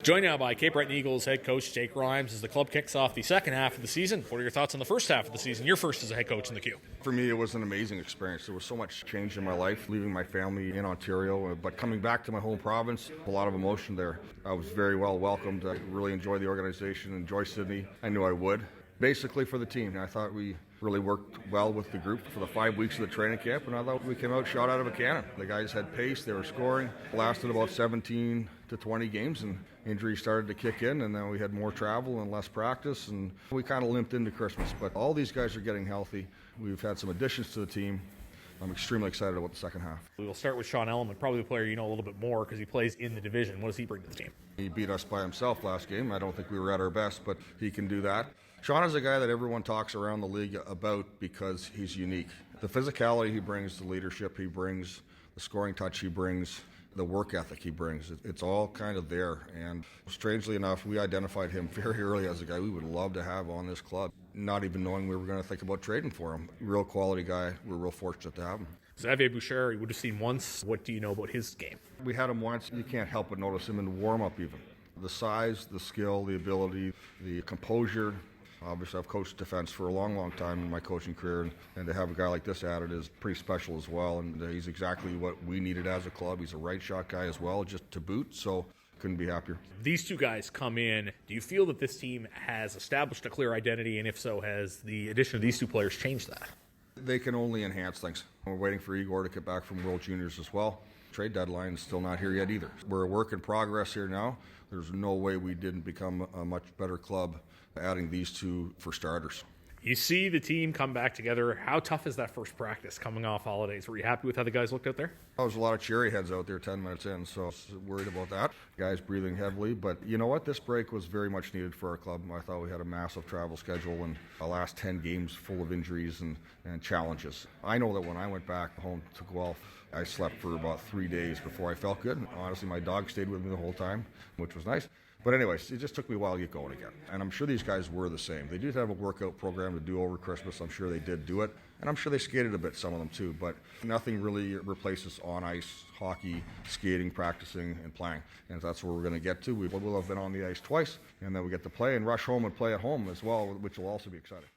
Joined now by Cape Breton Eagles head coach Jake Grimes as the club kicks off the second half of the season. What are your thoughts on the first half of the season, your first as a head coach in the Q? For me, it was an amazing experience. There was so much change in my life, leaving my family in Ontario, but coming back to my home province, a lot of emotion there. I was very well welcomed. I really enjoyed the organization, enjoy Sydney. I knew I would. Basically for the team, I thought we really worked well with the group for the 5 weeks of the training camp, and I thought we came out shot out of a cannon. The guys had pace, they were scoring. It lasted about 17 to 20 games, and injuries started to kick in, and then we had more travel and less practice, and we kind of limped into Christmas. But all these guys are getting healthy. We've had some additions to the team. I'm extremely excited about the second half. We will start with Shawn Element, probably the player you know a little bit more because he plays in the division. What does he bring to the team? He beat us by himself last game. I don't think we were at our best, but he can do that. Shawn is a guy that everyone talks around the league about because he's unique. The physicality he brings, the leadership he brings, the scoring touch he brings, the work ethic he brings, it's all kind of there. And strangely enough, we identified him very early as a guy we would love to have on this club, not even knowing we were going to think about trading for him. Real quality guy. We're real fortunate to have him. Xavier Bouchard, you would have seen once. What do you know about his game? We had him once. You can't help but notice him in warm-up even. The size, the skill, the ability, the composure. Obviously, I've coached defense for a long, long time in my coaching career, and to have a guy like this added is pretty special as well, and he's exactly what we needed as a club. He's a right shot guy as well, just to boot, so couldn't be happier. These two guys come in. Do you feel that this team has established a clear identity, and if so, has the addition of these two players changed that? They can only enhance things. We're waiting for Igor to get back from World Juniors as well. Trade deadline is still not here yet either. We're a work in progress here now. There's no way we didn't become a much better club adding these two for starters. You see the team come back together. How tough is that first practice coming off holidays? Were you happy with how the guys looked out there? There was a lot of cherry heads out there 10 minutes in, so I was worried about that. Guys breathing heavily, but you know what? This break was very much needed for our club. I thought we had a massive travel schedule and the last 10 games full of injuries and challenges. I know that when I went back home to Guelph, I slept for about 3 days before I felt good. Honestly, my dog stayed with me the whole time, which was nice. But anyways, it just took me a while to get going again. And I'm sure these guys were the same. They did have a workout program to do over Christmas. I'm sure they did do it. And I'm sure they skated a bit, some of them too. But nothing really replaces on-ice hockey, skating, practicing, and playing. And that's where we're going to get to. We will have been on the ice twice. And then we get to play and rush home and play at home as well, which will also be exciting.